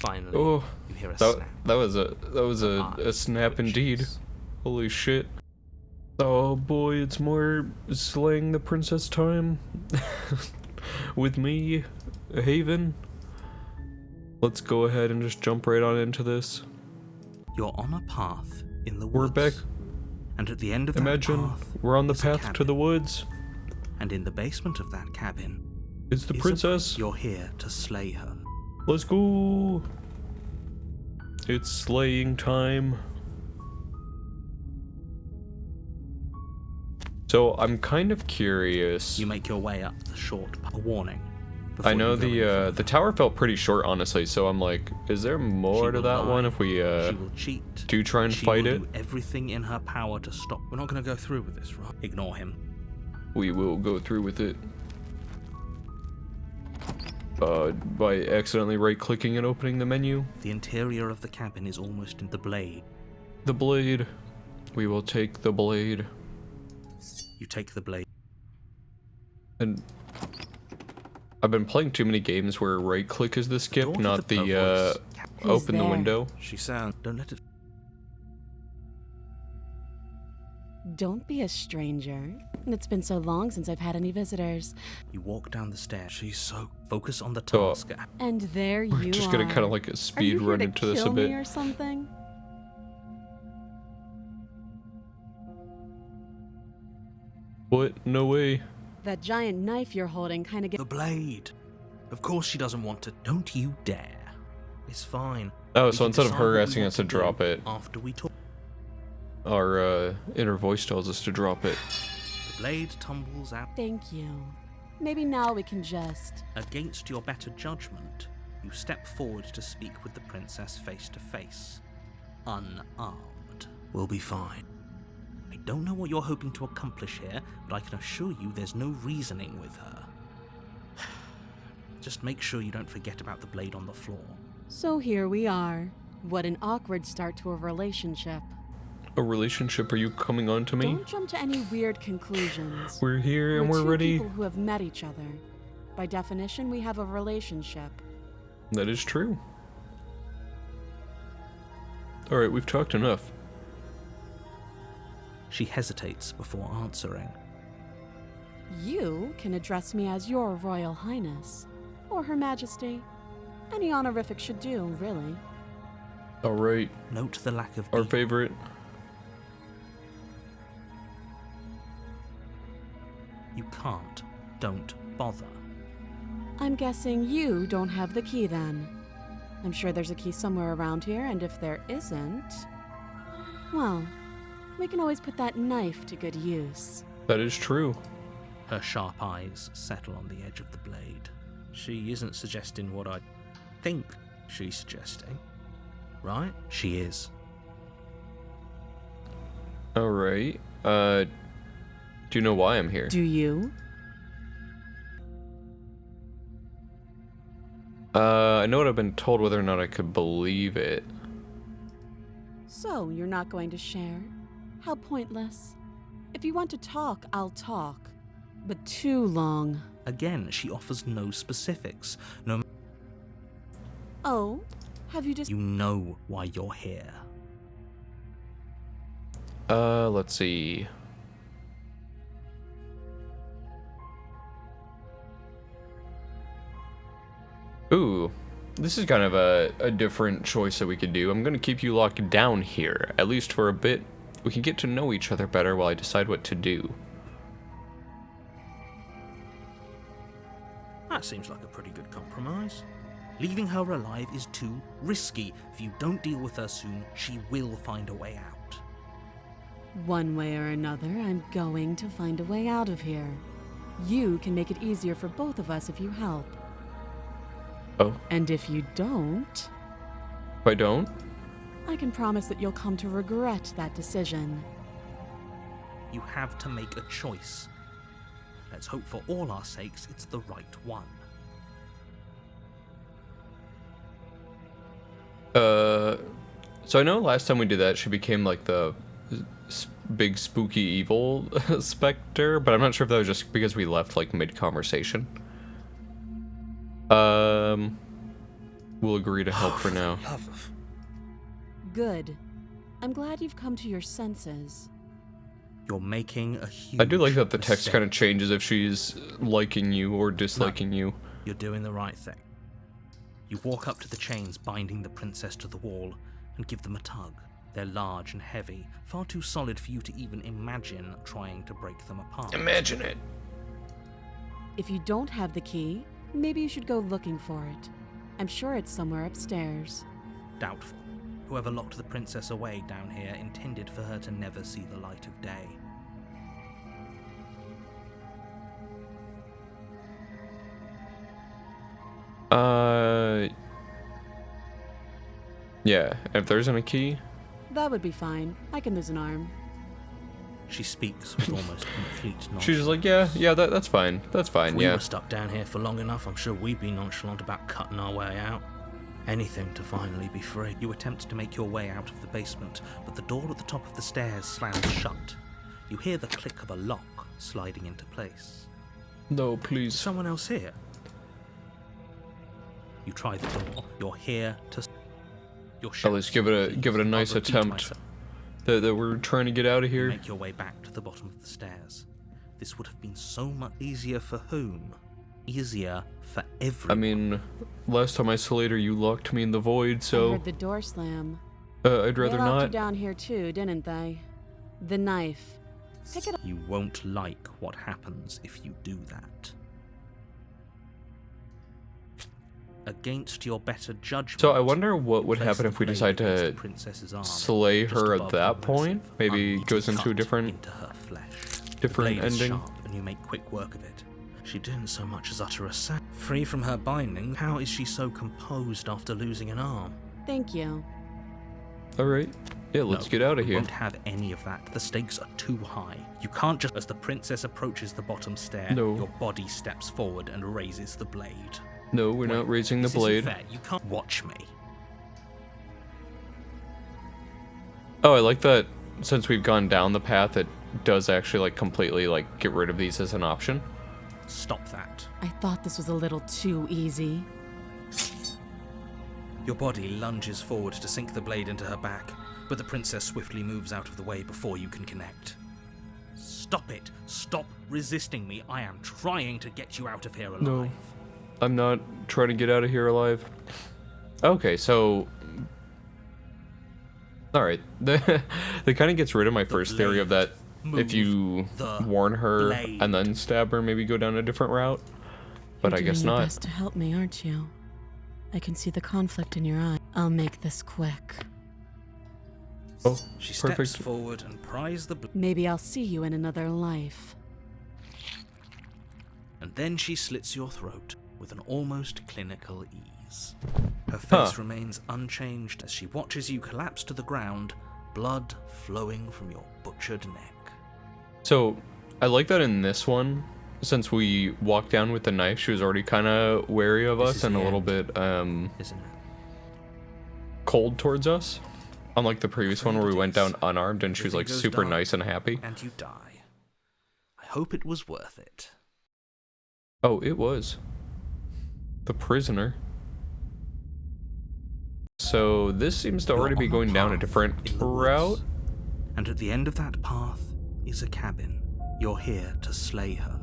Finally, Oh, you hear a that snap. that was a snap indeed. Holy shit. Oh boy, it's more slaying the princess time. With me, Haven. Let's go ahead and just jump right on into this. You're on a path in the woods. We're back. And at the end of Imagine that path, we're on the is a path to the cabin. woods. And in the basement of that cabin It's the is a princess. You're here to slay her. Let's go. It's slaying time. So I'm kind of curious. You make your way up the short warning. I know before you go any the further. tower felt pretty short, honestly. So I'm like, is there more She to will that lie. one if we She will cheat. do try and She fight will it? do everything in her power to stop. We're not going to go through with this, right? Ignore him. We will go through with it. By accidentally right-clicking and opening the menu. The interior of the cabin is almost in the blade. The blade. We will take the blade. You take the blade. And I've been playing too many games where right-click is the skip, Daughter not of the the voice. open the there? window. She sounds. Don't let it. Don't be a stranger. It's been so long since I've had any visitors. You walk down the stairs. She's so. Focus on the So, task. And there you We're are. just gonna kind of like a Are speed you here run to into this a kill bit. me or something? What? No way. That giant knife you're holding kind of The blade. Of course she doesn't want to. Don't you dare. It's fine. Oh, We so can instead of decide her what we asking want us to do drop it, after we talk. our inner voice tells us to drop it. The blade tumbles out. Thank you. Maybe now we can just... Against your better judgment, you step forward to speak with the princess face to face. Unarmed. We'll be fine. I don't know what you're hoping to accomplish here, but I can assure you there's no reasoning with her. Just make sure you don't forget about the blade on the floor. So here we are. What an awkward start to a relationship. A relationship? Are you coming on to me? Don't jump to any weird conclusions. We're here and we're two ready. people who have met each other. By definition, we have a relationship. That is true. Alright, we've talked enough. She hesitates before answering. You can address me as Your Royal Highness, or Her Majesty. Any honorific should do, really. Alright, Note the lack of our detail. favorite. You can't. Don't bother. I'm guessing you don't have the key then. I'm sure there's a key somewhere around here, and if there isn't, well, we can always put that knife to good use. That is true. Her sharp eyes settle on the edge of the blade. She isn't suggesting what I think she's suggesting. Right? She is. Alright, do you know why I'm here? Do you? I know what I've been told, whether or not I could believe it. So, you're not going to share? How pointless. If you want to talk, I'll talk. But too long. Again, she offers no specifics. No, Oh? Have you just... you know why you're here. Let's see. Ooh, this is kind of a different choice that we could do. I'm gonna keep you locked down here, at least for a bit. We can get to know each other better while I decide what to do. That seems like a pretty good compromise. Leaving her alive is too risky. If you don't deal with her soon, she will find a way out. One way or another, I'm going to find a way out of here. You can make it easier for both of us if you help. Oh, And if you don't, if I don't? I can promise that you'll come to regret that decision. You have to make a choice. Let's hope for all our sakes it's the right one. So I know last time we did that, she became like the big spooky evil specter, but I'm not sure if that was just because we left like mid-conversation. we'll agree to help for now. Love of... Good. I'm glad you've come to your senses. You're making a huge I do like that the text mistake. kind of changes if she's liking you or disliking you. You're doing the right thing. You walk up to the chains binding the princess to the wall and give them a tug. They're large and heavy, far too solid for you to even imagine trying to break them apart. Imagine it. If you don't have the key, maybe you should go looking for it. I'm sure it's somewhere upstairs. Doubtful. Whoever locked the princess away down here intended for her to never see the light of day. Yeah, if there's any key. That would be fine. I can lose an arm. She speaks with almost complete nonchalance. She's just like, yeah, that's fine. That's fine, If we yeah. were stuck down here for long enough, I'm sure we'd be nonchalant about cutting our way out. Anything to finally be free. You attempt to make your way out of the basement, but the door at the top of the stairs slams shut. You hear the click of a lock sliding into place. No, please. Is someone else here? You try the door. You're here to... At least give it a nice attempt. That we're trying to get out of You here. make your way back to the bottom of the stairs. This would have been so much easier for whom? Easier for everyone. I mean, last time I saw later, you locked me in the void, I so heard the door slam. I'd rather They locked you not. down here too, didn't they? The knife. Pick it up. You won't like what happens if you do that. Against your better judgment. So I wonder what would place happen the if we blade decide against to the princess's arm, slay just her above at that the point. massive, Maybe it goes into a cut different into her flesh. The different blade is ending. sharp, and you make quick work of it. She didn't so much as utter a sound. Free from her binding, how is she so composed after losing an arm? Thank you. All right. Yeah, let's No, get out of we here. won't have any of that. The stakes are too high. You can't just... As the princess approaches the bottom stair, No. your body steps forward and raises the blade. No, we're not raising the This isn't blade. fair. You can't watch me. Oh, I like that since we've gone down the path, it does actually like completely like get rid of these as an option. Stop that. I thought this was a little too easy. Your body lunges forward to sink the blade into her back, but the princess swiftly moves out of the way before you can connect. Stop it. Stop resisting me. I am trying to get you out of here alive. No. I'm not trying to get out of here alive. Okay, so... Alright, that kind of gets rid of my first theory of that if you warn her and then stab her, maybe go down a different route. But I guess You're doing your not. best to help me, aren't you? I can see the conflict in your eye. I'll make this quick. Oh, She perfect. steps forward and pries the Maybe I'll see you in another life. and then she slits your throat with an almost clinical ease. Her face remains unchanged as she watches you collapse to the ground, blood flowing from your butchered neck. So, I like that in this one, since we walked down with the knife, she was already kind of wary of This us is and a the little end, bit Isn't it? cold towards us. Unlike the previous one where we went down unarmed and she was like Everything goes super dark. nice and happy. And you die. I hope it was worth it. Oh, it was. The prisoner. So this seems to You're already be on a going down a path different in the route. woods, and at the end of that path is a cabin. You're here to slay her.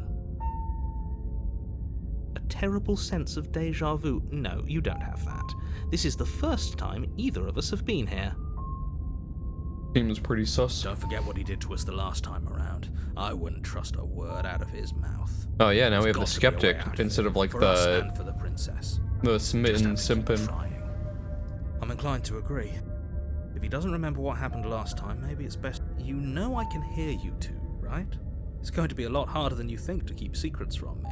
A terrible sense of deja vu. No, you don't have that. This is the first time either of us have been here. Seems pretty sus. Don't forget what he did to us the last time around. I wouldn't trust a word out of his mouth. Oh yeah, now we have the There's got to be a way skeptic out of instead it, of like for us the and for the princess. Just smitten have to keep simpin. trying. I'm inclined to agree. If he doesn't remember what happened last time, maybe it's best. You know I can hear you two, right? It's going to be a lot harder than you think to keep secrets from me.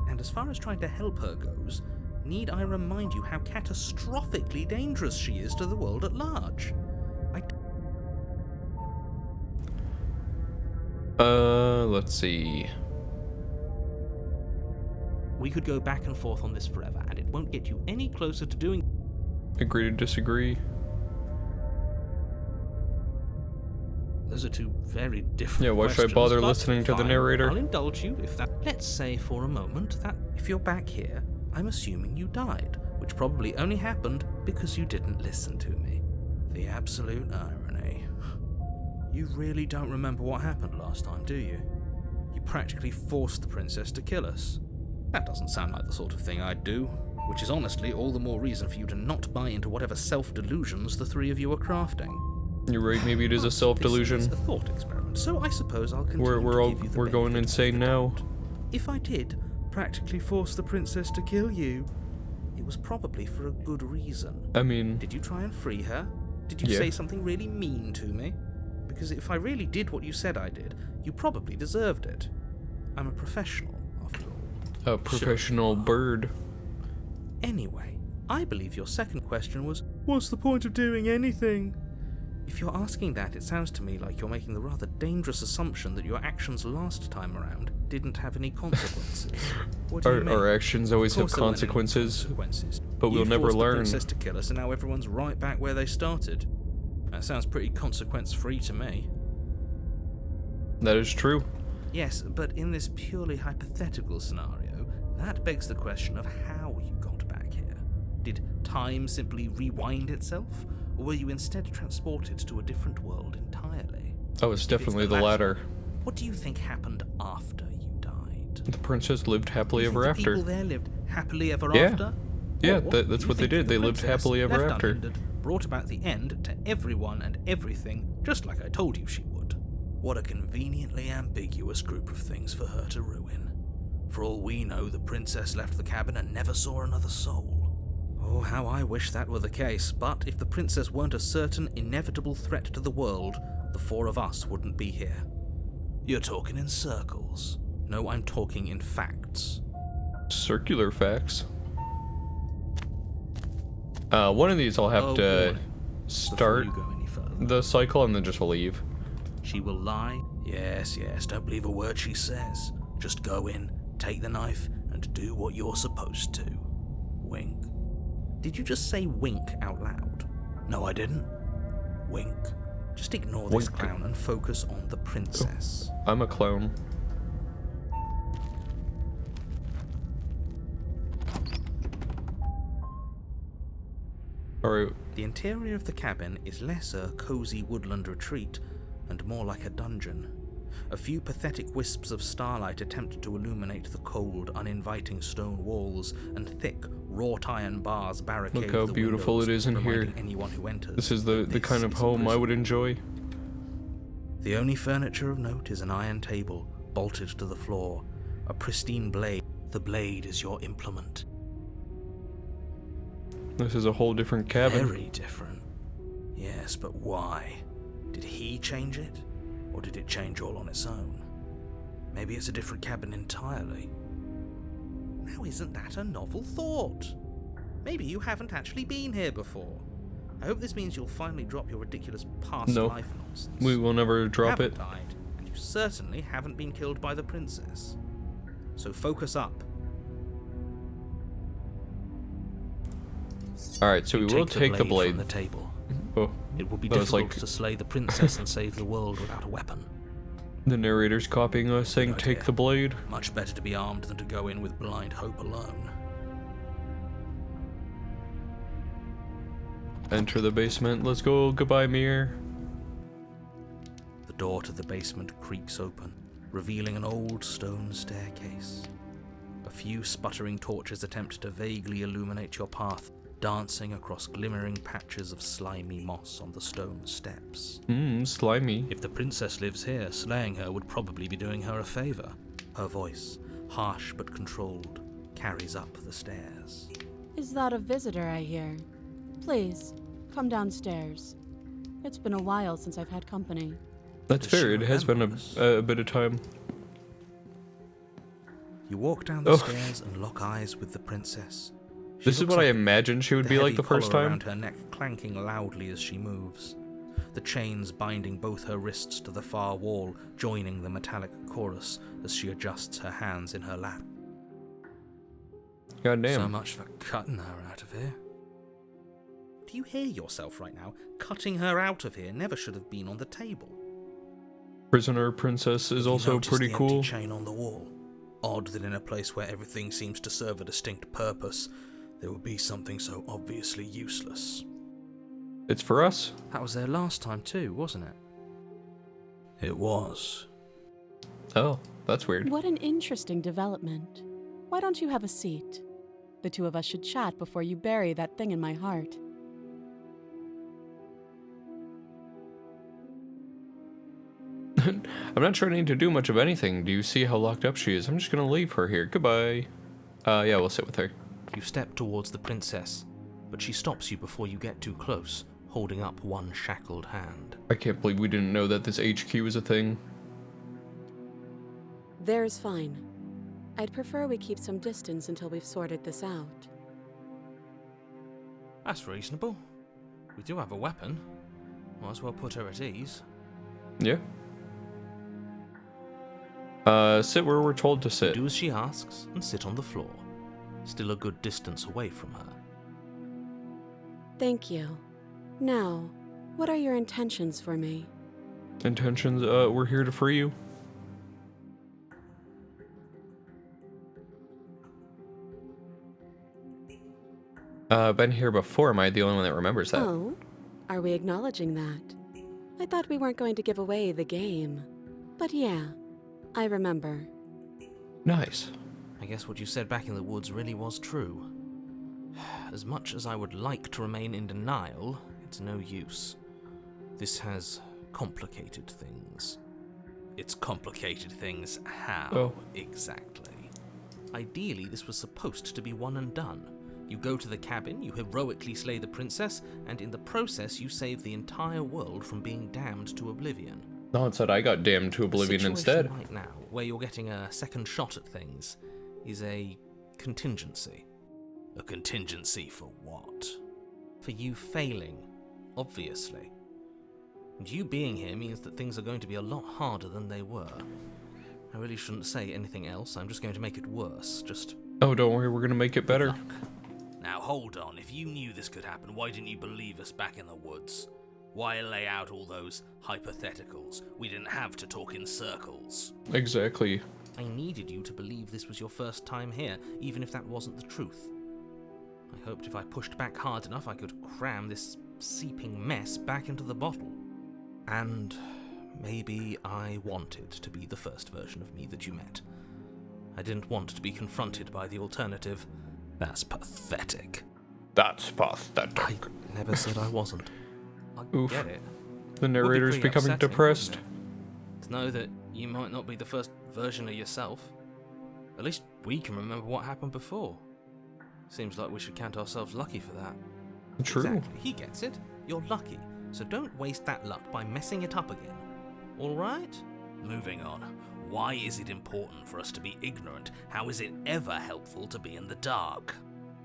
And as far as trying to help her goes, need I remind you how catastrophically dangerous she is to the world at large? Let's see. We could go back and forth on this forever, and it won't get you any closer to doing... Agree to disagree. Those are two very different Yeah, why should I questions, bother but listening to the fine, narrator? I'll indulge you if that... Let's say for a moment that if you're back here, I'm assuming you died, which which probably only happened because you didn't listen to me. The absolute irony. You really don't remember what happened last time, do you? You practically forced the princess to kill us. That doesn't sound like the sort of thing I'd do, which is honestly all the more reason for you to not buy into whatever self-delusions the three of you are crafting. You're right, maybe it is a self-delusion. This is a thought experiment, so I suppose I'll continue to give you the we're going benefit insane of the now. doubt. If I did practically force the princess to kill you, it was probably for a good reason. I mean... Did you try and free her? Did you Yeah. say something really mean to me? Because if I really did what you said I did, you probably deserved it. I'm a professional, after all. A professional bird. Anyway, I believe your second question was, what's the point of doing anything? If you're asking that, it sounds to me like you're making the rather dangerous assumption that your actions last time around didn't have any consequences. What do you mean? Our actions always have Of course there weren't any consequences, but we'll You never forced learn. the princess to kill us, and now everyone's right back where they started. That sounds pretty consequence-free to me. That is true. Yes, but in this purely hypothetical scenario, that begs the question of how you got back here. Did time simply rewind itself, or were you instead transported to a different world entirely? Oh, it's definitely the latter. What do you think happened after you died? The princess lived happily You think ever the after. people there lived happily ever Yeah. after? Yeah, Or what? that's You what they think did. the They lived princess, happily ever left after. unhindered, brought about the end to everyone and everything, just like I told you she would. What a conveniently ambiguous group of things for her to ruin. For all we know, the princess left the cabin and never saw another soul. Oh, how I wish that were the case, but if the princess weren't a certain, inevitable threat to the world, the four of us wouldn't be here. You're talking in circles. No, I'm talking in facts. Circular facts. One of these I'll have to warning. start Before you go any further. the cycle and then just leave. She will lie. Yes, don't believe a word she says. Just go in, take the knife, and do what you're supposed to. Wink. Did you just say wink out loud? No, I didn't. Wink. Just ignore this Wink. clown and focus on the princess. I'm a clown. Alright, The interior of the cabin is less a cozy woodland retreat and more like a dungeon. A few pathetic wisps of starlight attempt to illuminate the cold, uninviting stone walls, and thick, wrought iron bars barricade look how the beautiful windows, it is in here. reminding anyone who enters. This is the this kind of is a home I prison. would enjoy. The only furniture of note is an iron table, bolted to the floor, a pristine blade. The blade is your implement. This is a whole different cabin. Very different. Yes, but why? Did he change it? Or did it change all on its own? Maybe it's a different cabin entirely. Now isn't that a novel thought? Maybe you haven't actually been here before. I hope this means you'll finally drop your ridiculous past No. life nonsense. We will never You drop haven't it. died, and you certainly haven't been killed by the princess. So focus up. Alright, so we will take the blade. from the table. Oh, It will be that was difficult like to slay the princess and save the world without a weapon. the narrator's copying us saying Good take idea. the blade. Much better to be armed than to go in with blind hope alone. Enter the basement. Let's go. Goodbye, mirror. The door to the basement creaks open, revealing an old stone staircase. A few sputtering torches attempt to vaguely illuminate your path, dancing across glimmering patches of slimy moss on the stone steps. Slimy. If the princess lives here, slaying her would probably be doing her a favor. Her voice, harsh but controlled, carries up the stairs. Is that a visitor I hear? Please, come downstairs. It's been a while since I've had company. That's Does she fair. It has been remember us? a bit of time. You walk down the Oh. stairs and lock eyes with the princess. She This is looks what I up, imagined she would the be like heavy the first collar time. around her neck clanking loudly as she moves. The chains binding both her wrists to the far wall, joining the metallic chorus as she adjusts her hands in her lap. God damn. So much for cutting her out of here. Do you hear yourself right now? Cutting her out of here never should have been on the table. Prisoner princess is You also notice pretty the cool. empty chain on the wall. Odd that in a place where everything seems to serve a distinct purpose, there would be something so obviously useless. It's for us. That was there last time too, wasn't it? It was. Oh, that's weird. What an interesting development. Why don't you have a seat? The two of us should chat before you bury that thing in my heart. I'm not trying to do much of anything. Do you see how locked up she is? I'm just gonna leave her here. Goodbye. Yeah, we'll sit with her. You step towards the princess, but she stops you before you get too close, holding up one shackled hand. I can't believe we didn't know that this HQ was a thing. There's fine. I'd prefer we keep some distance until we've sorted this out. That's reasonable. We do have a weapon. Might as well put her at ease. Yeah. Sit where we're told to sit. Do as she asks and sit on the floor, still a good distance away from her. Thank you. Now, what are your intentions for me? Intentions, we're here to free you. Been here before. Am I the only one that remembers that? Oh, are we acknowledging that? I thought we weren't going to give away the game. But yeah, I remember. Nice. I guess what you said back in the woods really was true. As much as I would like to remain in denial, it's no use. This has complicated things. It's complicated things how, exactly? Ideally, this was supposed to be one and done. You go to the cabin, you heroically slay the princess, and in the process you save the entire world from being damned to oblivion. No, instead I got damned to oblivion instead. Right now, where you're getting a second shot at things, is a contingency. A contingency for what? For you failing, obviously. And you being here means that things are going to be a lot harder than they were. I really shouldn't say anything else, I'm just going to make it worse, just... Oh, don't worry, we're gonna make it better. Good luck. Now hold on, if you knew this could happen, why didn't you believe us back in the woods? Why lay out all those hypotheticals? We didn't have to talk in circles. Exactly. I needed you to believe this was your first time here, even if that wasn't the truth. I hoped if I pushed back hard enough I could cram this seeping mess back into the bottle. And maybe I wanted to be the first version of me that you met. I didn't want to be confronted by the alternative. That's pathetic. That's pathetic. I never said I wasn't. I Oof. get it. The narrator's Would be pretty becoming upsetting, depressed. wouldn't it? To know that you might not be the first version of yourself. At least we can remember what happened before. Seems like we should count ourselves lucky for that. True. Exactly. He gets it. You're lucky. So don't waste that luck by messing it up again. Alright? Moving on. Why is it important for us to be ignorant? How is it ever helpful to be in the dark?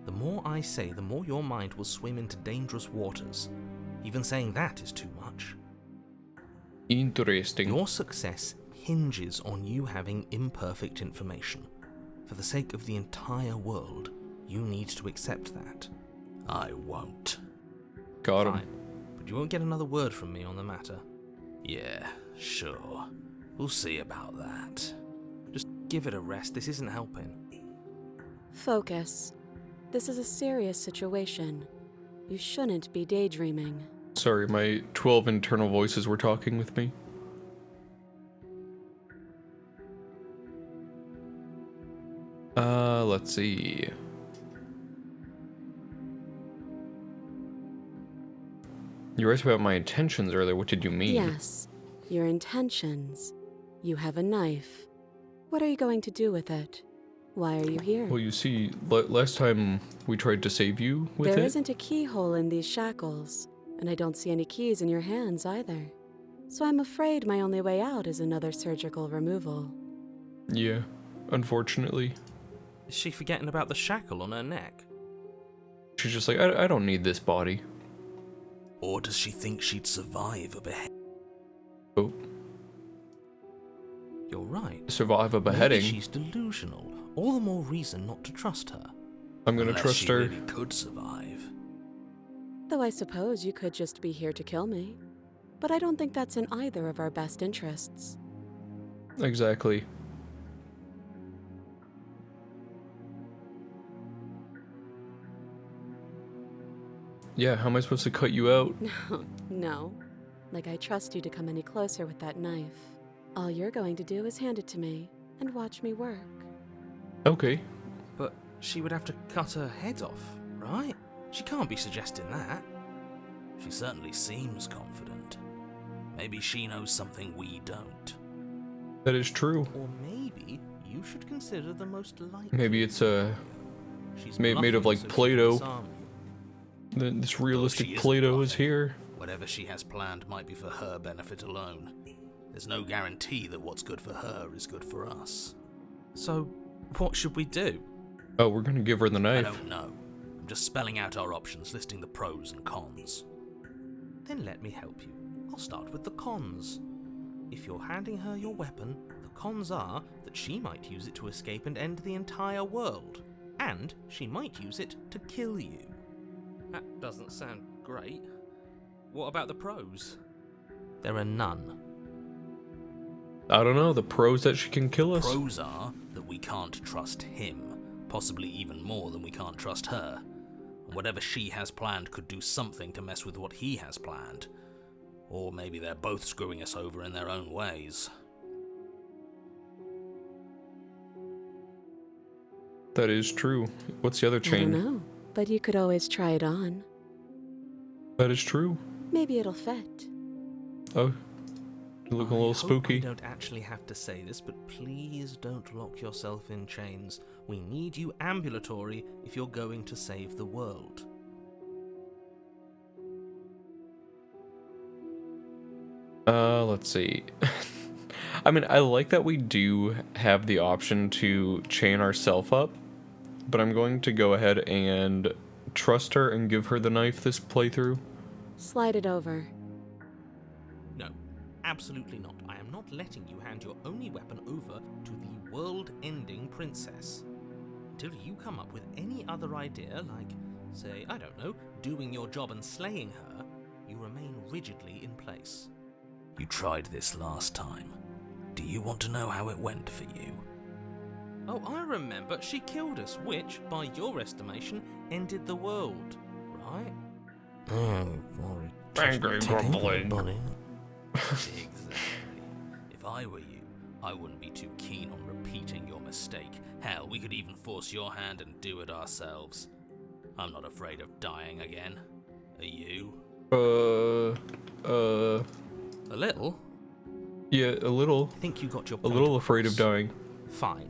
The more I say, the more your mind will swim into dangerous waters. Even saying that is too much. Interesting. Your success hinges on you having imperfect information. For the sake of the entire world, you need to accept that. I won't. Got him. Fine, but you won't get another word from me on the matter. Yeah, sure. We'll see about that. Just give it a rest, this isn't helping. Focus. This is a serious situation. You shouldn't be daydreaming. Sorry, my 12 internal voices were talking with me. Let's see. You asked about my intentions earlier. What did you mean? Yes, your intentions. You have a knife. What are you going to do with it? Why are you here? Well, you see, last time we tried to save you with it. There isn't a keyhole in these shackles, and I don't see any keys in your hands either. So I'm afraid my only way out is another surgical removal. Yeah, unfortunately. Is she forgetting about the shackle on her neck? She's just like, I don't need this body. Or does she think she'd survive a beheading? Oh. You're right. Survive a beheading. Maybe she's delusional. All the more reason not to trust her. I'm gonna trust her. Unless she really could survive. Though I suppose you could just be here to kill me. But I don't think that's in either of our best interests. Exactly. Yeah, how am I supposed to cut you out? No. Like I trust you to come any closer with that knife. All you're going to do is hand it to me and watch me work. Okay. But she would have to cut her head off, right? She can't be suggesting that. She certainly seems confident. Maybe she knows something we don't. That is true. Or maybe you should consider the most likely. Maybe it's She's made of bluffing like so she can Play-Doh. disarm you. This realistic she isn't Play-Doh is bluffing. here. Whatever she has planned might be for her benefit alone. There's no guarantee that what's good for her is good for us. So, what should we do? Oh, we're gonna give her the I knife. don't know. I'm just spelling out our options, listing the pros and cons. Then let me help you. I'll start with the cons. If you're handing her your weapon, the cons are that she might use it to escape and end the entire world. And she might use it to kill you. That doesn't sound great. What about the pros? There are none. I don't know, the pros that she can kill us. Pros are that we can't trust him, possibly even more than we can't trust her. And whatever she has planned could do something to mess with what he has planned. Or maybe they're both screwing us over in their own ways. That is true. What's the other I chain? don't know, but you could always try it on. That is true. Maybe it'll fit. Oh, you look a little I spooky. don't actually have to say this, but please don't lock yourself in chains. We need you ambulatory if you're going to save the world. Let's see. I mean, I like that we do have the option to chain ourselves up, but I'm going to go ahead and trust her and give her the knife this playthrough. Slide it over. No, absolutely not. I am not letting you hand your only weapon over to the world-ending princess. Until you come up with any other idea, like, say, I don't know, doing your job and slaying her, you remain rigidly in place. You tried this last time. Do you want to know how it went for you? Oh, I remember. She killed us, which, by your estimation, ended the world, right? Oh, Angry grumbling. Exactly. If I were you, I wouldn't be too keen on repeating your mistake. Hell, we could even force your hand and do it ourselves. I'm not afraid of dying again. Are you? A little? Yeah, a little. I think you got your A point little afraid of across. dying. Fine.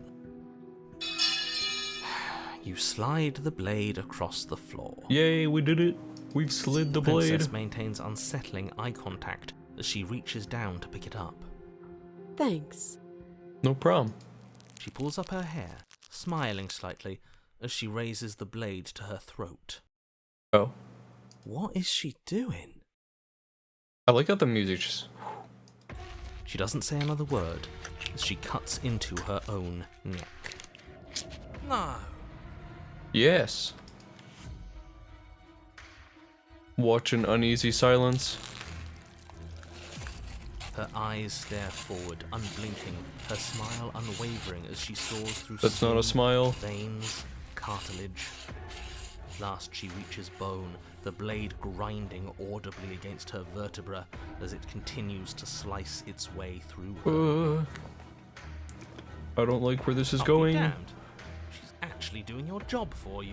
You slide the blade across the floor. Yay, we did it. We've slid the blade. Princess maintains unsettling eye contact as she reaches down to pick it up. Thanks. No problem. She pulls up her hair, smiling slightly as she raises the blade to her throat. Oh. What is she doing? I like how the music just... She doesn't say another word as she cuts into her own neck. No. Yes. Watch an uneasy silence. Her eyes stare forward, unblinking, her smile unwavering as she soars through That's not a skin, smile. veins, cartilage. Last she reaches bone, the blade grinding audibly against her vertebra as it continues to slice its way through her. I don't like where this is I'll be going. damned. She's actually doing your job for you.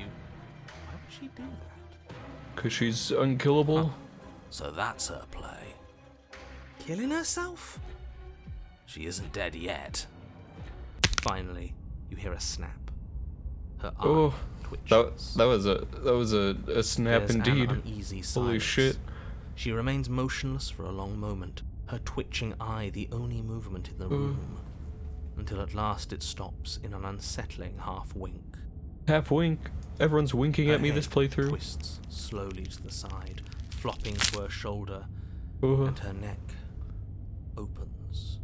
Why would she do that? Cause she's unkillable. So that's her play. Killing herself? She isn't dead yet. Finally, you hear a snap. Her eye Oh, twitches. that was a snap There's indeed. An uneasy Holy silence. shit. She remains motionless for a long moment, her twitching eye the only movement in the room, until at last it stops in an unsettling half wink. Half wink. Everyone's winking Her at me this head playthrough. twists slowly to the side, flopping to her shoulder, Uh, and her neck opens.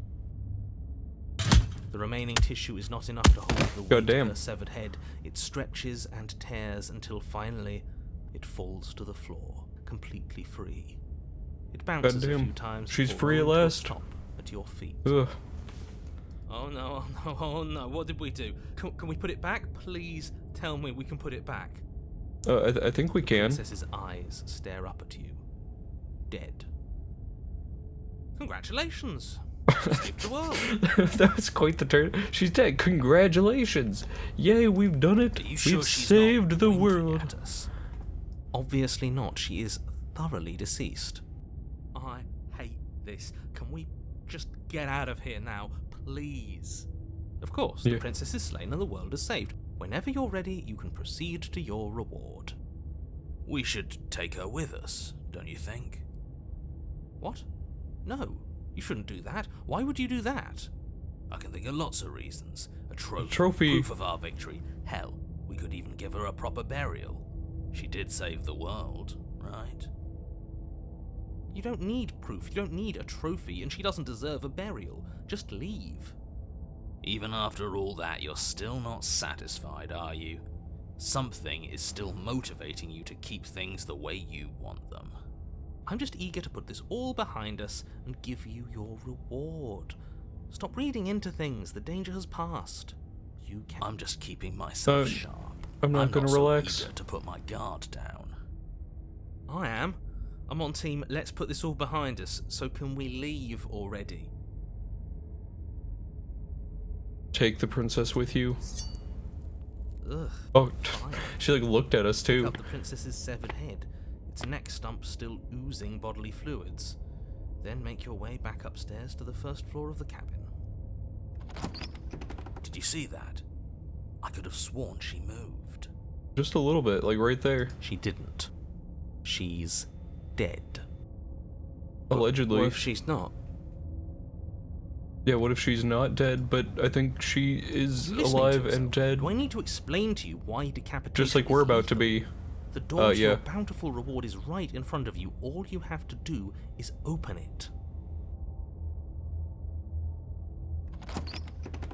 The remaining tissue is not enough to hold the weight Goddamn. of her severed head. It stretches and tears until finally it falls to the floor, completely free. It bounces a Goddamn. few times. She's before free at rolling to a last. stop at your feet. Ugh. Oh no, oh no, what did we do? Can we put it back? Please tell me we can put it back. I think we The can. princess's eyes stare up at you. Dead. Congratulations! You saved the world. That was quite the turn. She's dead. Congratulations! Yay, we've done it. Are you sure We've she's saved not the winking world. at us? Obviously not. She is thoroughly deceased. I hate this. Can we just get out of here now, please? Of course, the Yeah. princess is slain and the world is saved. Whenever you're ready, you can proceed to your reward. We should take her with us, don't you think? What? No, you shouldn't do that. Why would you do that? I can think of lots of reasons. A trophy, trophy. proof of our victory. Hell, we could even give her a proper burial. She did save the world, right? You don't need proof, you don't need a trophy, and she doesn't deserve a burial. Just leave. Even after all that, you're still not satisfied, are you? Something is still motivating you to keep things the way you want them. I'm just eager to put this all behind us and give you your reward. Stop reading into things, the danger has passed. You can. I'm just keeping myself Uh, sharp. I'm not gonna so relax. eager to put my guard down. I am. I'm on team, let's put this all behind us, so can we leave already? Take the princess with you. Ugh. Oh, Fine. she like looked at us Pick too. up the princess's severed head, its neck stump still oozing bodily fluids. Then make your way back upstairs to the first floor of the cabin. Did you see that? I could have sworn she moved. Just a little bit, like right there. She didn't. She's dead. Allegedly. Or if she's not. Yeah, what if she's not dead, but I think she is You listening alive to and yourself? dead? Do I need to explain to you why decapitation Just like is we're about to lethal? be. The door to yeah. your bountiful reward is right in front of you. All you have to do is open it.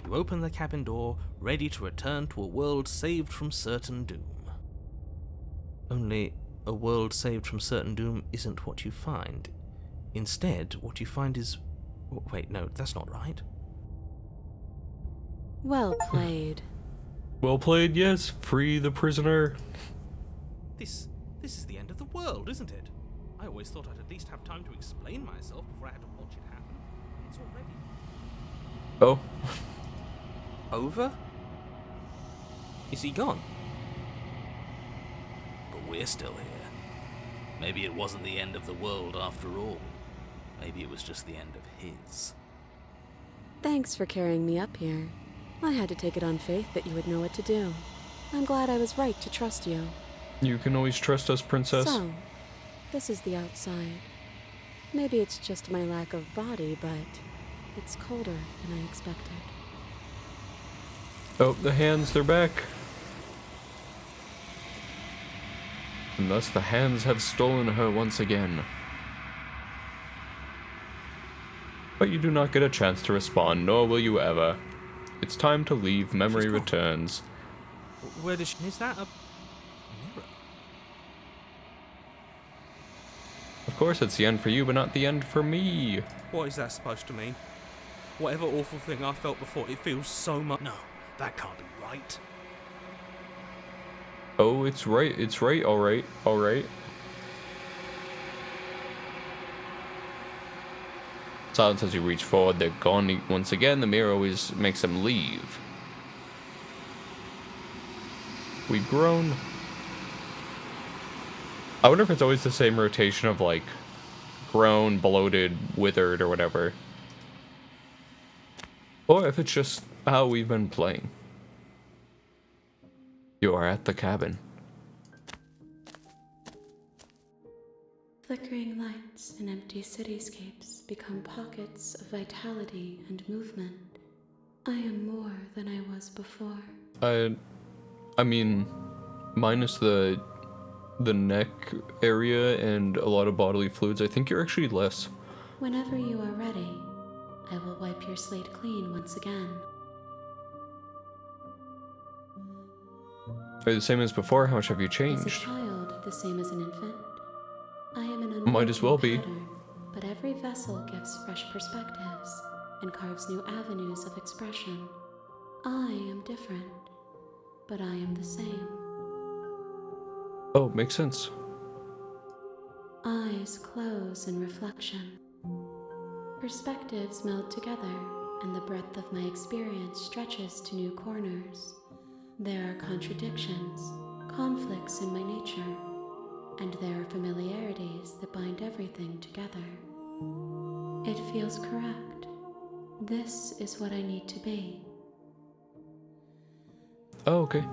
You open the cabin door, ready to return to a world saved from certain doom. Only, a world saved from certain doom isn't what you find. Instead, what you find is... Wait, no, that's not right. Well played. Well played, yes. Free the prisoner. This is the end of the world, isn't it? I always thought I'd at least have time to explain myself before I had to watch it happen. It's already... Oh. Over? Is he gone? But we're still here. Maybe it wasn't the end of the world after all. Maybe it was just the end of his. Thanks for carrying me up here. I had to take it on faith that you would know what to do. I'm glad I was right to trust you. You can always trust us, princess. So, this is the outside. Maybe it's just my lack of body, but it's colder than I expected. Oh, the hands, they're back. And thus the hands have stolen her once again. But you do not get a chance to respond, nor will you ever. It's time to leave. Memory She's gone. returns. Where does she... Is that a... mirror? Of course, it's the end for you, but not the end for me. What is that supposed to mean? Whatever awful thing I felt before, it feels so much... No, that can't be right. Oh, it's right. It's right. All right. All right. Silence as you reach forward. They're gone once again. The mirror always makes them leave. We've grown. I wonder if it's always the same rotation of like grown, bloated, withered, or whatever. Or if it's just how we've been playing. You are at the cabin. Flickering lights in empty cityscapes become pockets of vitality and movement. I am more than I was before. I mean, minus the neck area and a lot of bodily fluids, I think you're actually less. Whenever you are ready, I will wipe your slate clean once again. Are you the same as before? How much have you Is a changed? child the same as an infant? I am an Might as well be. pattern, but every vessel gives fresh perspectives and carves new avenues of expression. I am different, but I am the same. Oh, makes sense. Eyes close in reflection. Perspectives meld together, and the breadth of my experience stretches to new corners. There are contradictions, conflicts in my nature, and there are familiarities that bind everything together. It feels correct. This is what I need to be. Oh, okay.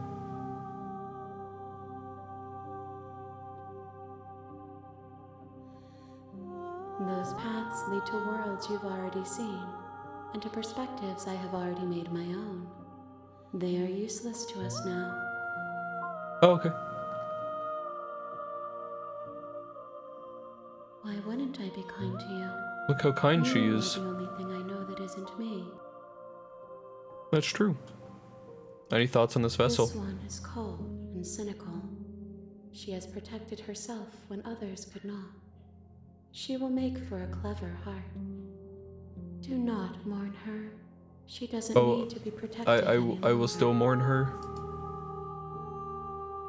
Those paths lead to worlds you've already seen, and to perspectives I have already made my own. They are useless to us now. Oh, okay. Why wouldn't I be kind to you? Look how kind she You are is. the only thing I know that isn't me. That's true. Any thoughts on this vessel? This one is cold and cynical. She has protected herself when others could not. She will make for a clever heart. Do not mourn her. She doesn't need to be protected I will still mourn her.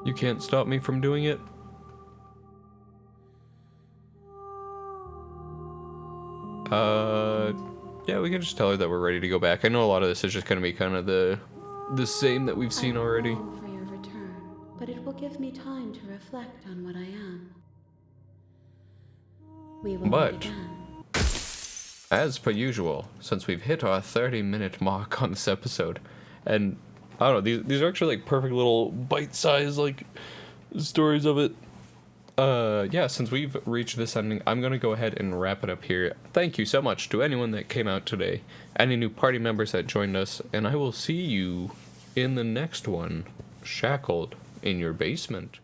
You can't stop me from doing it. Yeah, we can just tell her that we're ready to go back. I know a lot of this is just gonna be kind of the same that we've seen already. I long for your return, but it will give me time to reflect on what I am. We will meet again. As per usual, since we've hit our 30-minute mark on this episode, and I don't know, these are actually like perfect little bite-sized like stories of it. Yeah, since we've reached this ending, I'm gonna go ahead and wrap it up here. Thank you so much to anyone that came out today, any new party members that joined us, and I will see you in the next one, shackled in your basement.